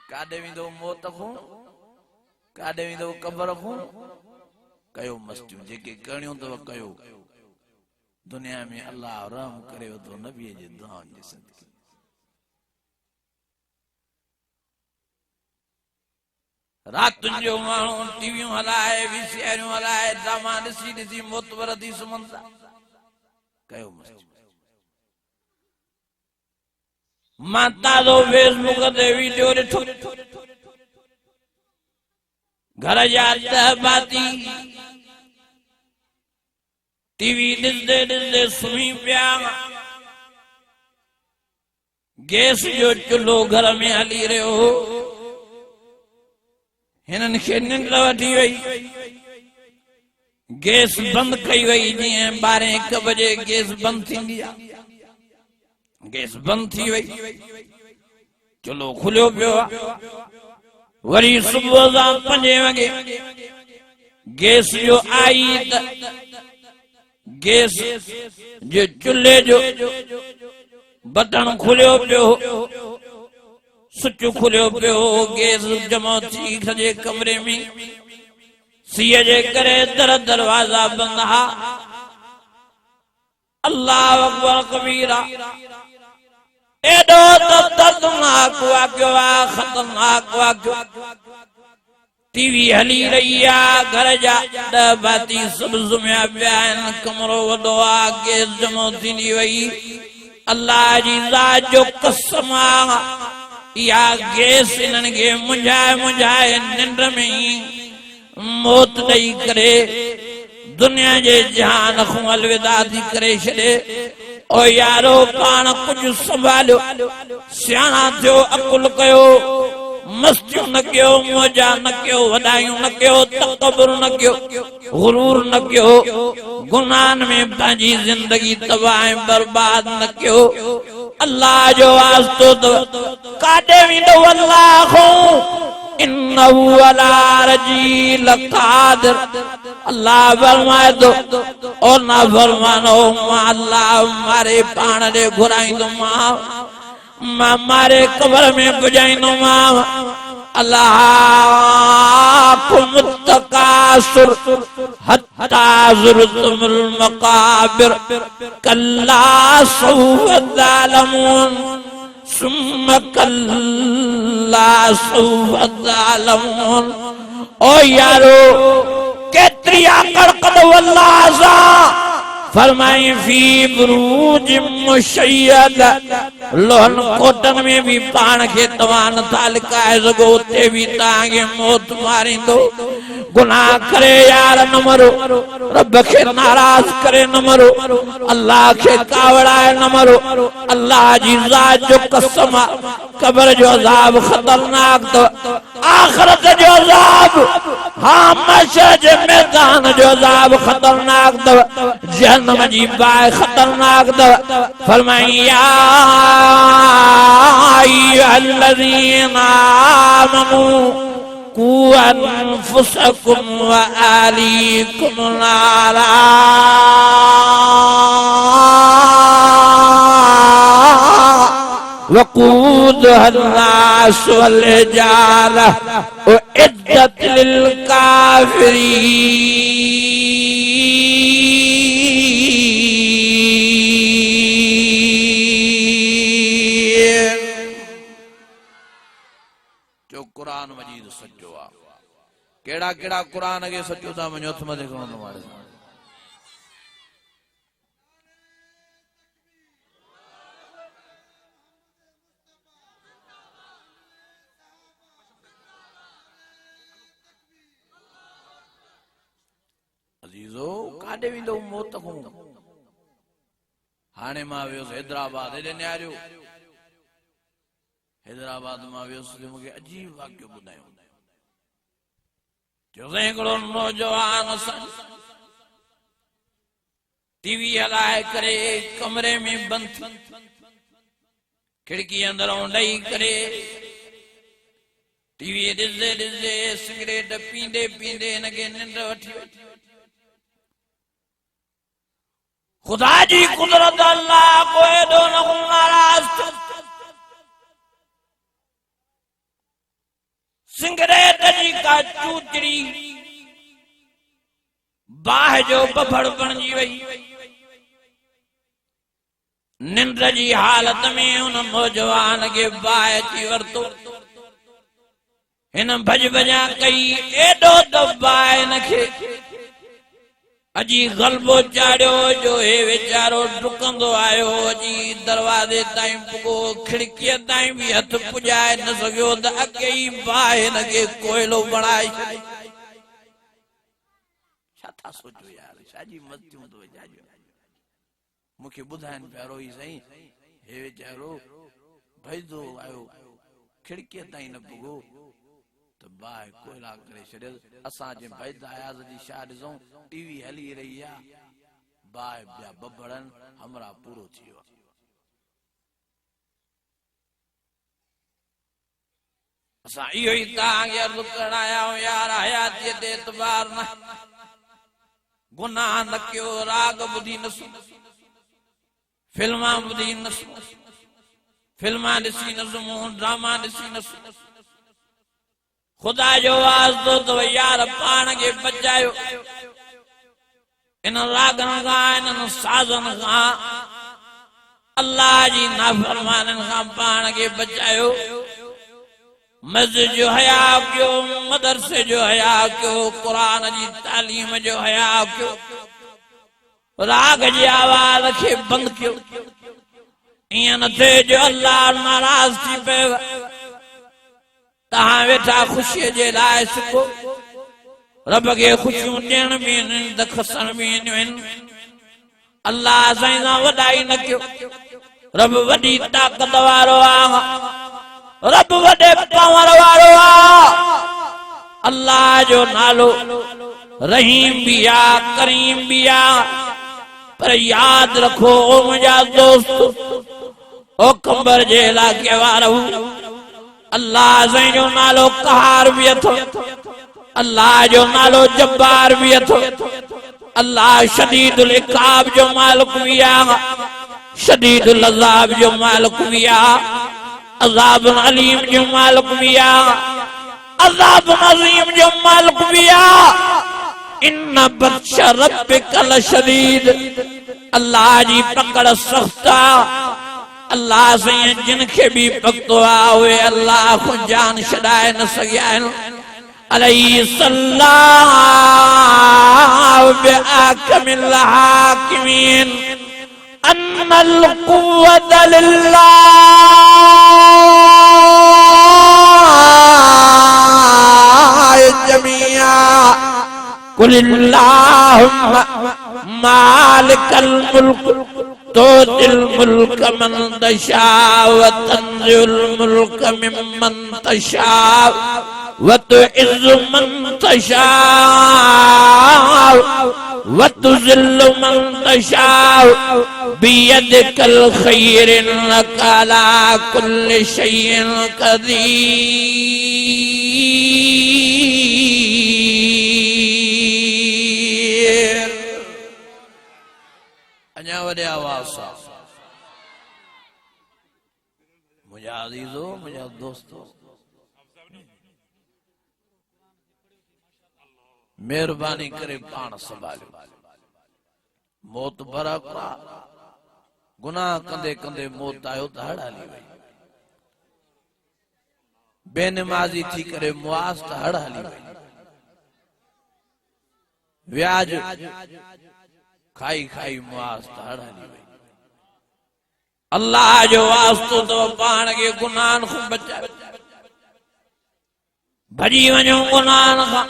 काॾे वेंदो मौत खां, काॾे वेंदो क़बर खां, कयो मस्तियूं जेके करणियूं अथव कयो। दुनिया में अल्लाह रहम करे तो नबीअ जे दुआउनि जे सदके। रातुनि जो माण्हू टीवियूं हलाए, वीसीआरियूं हलाए, ड्रामा ॾिसी ॾिसी मोतबर थी सुम्हनि था, कयो मस्तियूं। मां ताज़ो फेसबुक ते वीडियो ॾिठो, घर जा 10 भाती टीवी ॾिसदे ॾिसदे सुम्ही पिया। गैस जो चुल्हो घर में हली रहियो हो। हिननि खे निंड वठी वई, गैस बंद कई वई। जीअं 12-1 बजे गैस बंद थींदी आहे, गैस बंद थी वई, चुल्हो खुलियो पियो आहे। वरी सुबुह सां 5 वगे गैस जो आई त गैस जे चुल्हे जो बटन खुलियो पियो, स्विच खुलियो पियो, गैस जमा थी सॼे कमरे में। सीअ जे करे दरवाजा बंद हा। अल्लाह अकबर कबीरा। एडो दर्दनाक वाक़ियो आहे, खतरनाक वाक़ियो। टीवी हली रही आहे, घर जा 10 भाती सभु सुम्हिया पिया आहिनि, कमरो वॾो आहे, गैस जमा थींदी वई। अल्लाह जी ज़ात जो कसम आहे, इहा गैस इन्हनि खे मुंझाए निंड में ई मौत ॾेई करे दुनिया जे जहान खां अलविदा थी करे छॾे। ओ यारो पाण कुझु संभालियो, सियाणा थियो, अकुल कयो, मस्तियूं न कयो, मौजा न कयो, वॾायूं न कयो, तकबर न कयो, गुरूर न कयो, गुनाहनि में पंहिंजी ज़िंदगी तबाह ऐं बर्बाद न कयो। अल्लाह जो वास्तो अथव, काॾे वेंदो अल्लाह खां? इन्नहु अला रजील क़ादिर। अल्लाह फरमाए थो, ओ ना फरमानो, मां अल्लाह मारे पाण ॾे घुराईंदोमांव, मां मारे कबर में पुॼाईंदोमांव। अल्लाह मुतकासुर हत्ता ज़ुरतुमुल मक़ाबिर कल्ला सौफ तालमून सुम्मा कल्ला सौफ तालमून। ओ यारो केतरी आकड़ कदो अल्लाह सां फरमाई फी बुरूज मुशय्यद। लोहन कोटन में भी पान के तवान था लिकाए सघो, उते भी तव्हांखे मौत मारींदो। गुनाह करे यार न मरो, रब खे नाराज करे न मरो, अल्लाह खे कावड़ाए न मरो। अल्लाह जी ज़ात जो कसम आहे, कब्र जो अज़ाब खतरनाक अथव, आखिरत जो अज़ाब, हाँ महशर जे मैदान जो अज़ाब खतरनाक अथव, जहन्नम जी बाहि खतरनाक अथव। फरमाई या अय्युहल्लज़ीना आमनू कू अनफुसकुम व अहलीकुम नारा वक़ूदुहा अन्नास वल हिजारा उइद्दत लिल काफिरीन। जो कुरान मजीद सचो आहे, केड़ा केड़ा कुरान के सचो था वञो हथ मथे खणो तुम्हारे सामने। अजीजो काॾे वेंदो मौत खां? हाणे मां वियुसि हैदराबाद, हेॾे निहारियो, हैदराबाद मां वियुसि, मूंखे अजीब वाक़ियो ॿुधायो। हिकिड़ो नौजवान टीवी हलाए करे कमरे में बंद, खिड़की अंदरों ॾेई करे टीवी ॾिसदे ॾिसदे सिगरेट पींदे पींदे हिनखे निंड वठी वई। खुदा जी कुदरत अल्लाह को एॾो न नाराज़ थियो, सिगरेट जी का चूचड़ी बाह जो बफड़ बणजी वई। निंड जी हालत में उन नौजवान के बाह अची वरतो। इन भज भजा कई एडो दबाए नखे अजी गलबो चाड़ियो जो हे वेचारो डुकंदो आयो। अजी दरवाजे ताईं पुगो, खिड़कीअ ताईं भी हथ पुजाए न सघियो त अॻे ई बाहि हिनखे कोयलो बणाए छॾी। छा था सोचो यार, छाजी मस्तियूं थो जाजो। मूंखे ॿुधाइनि पिया रोई साईं, हे वेचारो भॼंदो आयो, खिड़कीअ ताईं न पुगो तो बाहि कोयला करे छॾियल। असां जे भॼंदा आयासीं जी छा ॾिसूं, टीवी हली रही आहे, बाहि ॿिया बबड़नि, हमरा पूरो थी वियो। असां इहो ई तव्हांखे अर्ज़ु करण आया आहियूं यार, हयातीअ ते एतबार न, गुनाह न कयो, राग ॿुधी न सुनो, फिल्मा ॿुधी न सुनो, फिल्मा ॾिसी न सुनो, ड्रामा ॾिसी न सुनो। खुदा जो वास्तो तो यार पाण खे बचायो इन रागन खां, इन साज़न खां, अल्लाह जी नाफरमाननि खां पाण खे बचायो। मस्जिद जो हया कयो, मदरसे जो हया कयो, कुरान जी तालीम जो हया कयो, राग जी आवाज़ खे बंदि कयो। ईअं न थिए जो अल्लाह नाराज़ थी पियो। तहां वेठा ख़ुशीअ जे लाइ सिखो, रब खे ख़ुशियूं ॾियण बि आहिनि त खसण बि आहिनि। अल्लाह साईं सां वॾाई न कयो। रब वॾी ताक़त वारो आहे, रब वॾे पावर वारो आहे। अल्लाह जो नालो रहीम भी आ, करीम भी आ। पर याद रखो ओ मुंहिंजा दोस्त, ओ कंबर जे इलाके वारो, अल्लाह साईं जो नालो कहार भी अथो, अल्लाह जो नालो जब्बार भी अथो। अल्लाह शदीदुल इक़ाब जो मालिक भी आ, शदीदुल अज़ाब जो मालिक भी आ, अज़ाब अलीम जो मालिक भी आ, अज़ाब अज़ीम जो मालिक भी आ। इन्ना बत्श रब्बिका लशदीद, अल्लाह जी पकड़ सख्त आ। अल्लाह से जिनखे भी पकतो आ उहे अल्लाह को जान छॾाए न सघिया आहिनि। अलैहि सल्लल्लाहु बिअहकमिल हाकिमीन, अन्नल कुव्वत लिल्लाह जमीआ, कुलिल्लाहुम्मा मालिकल मुल्क तुतिल मुल्क मन तशा व तंज़िउल मुल्क मिम्मन तशा व तुइज़्ज़ु मन तशा व तुज़िल्लु मन तशा बियदिकल खैर इन्नका अला कुल्लि शैइन क़दीर। अञा वॾे आवाज़ सां, मुंहिंजा अज़ीज़ो, मुंहिंजा दोस्तो, महिरबानी करे पाण संभालियो। मौत बराबरा, गुनाह कंदे कंदे मौत आयो त हड़ हली वई। बेनमाज़ी थी करे मुआज़ त हड़ हली वई। व्याज खाई खाई मुआज़ त हड़ हली वई। अल्लाह जो वास्तो तो पाण खे गुनाहनि खां बचायो। भॼी वञो गुनाहनि खां।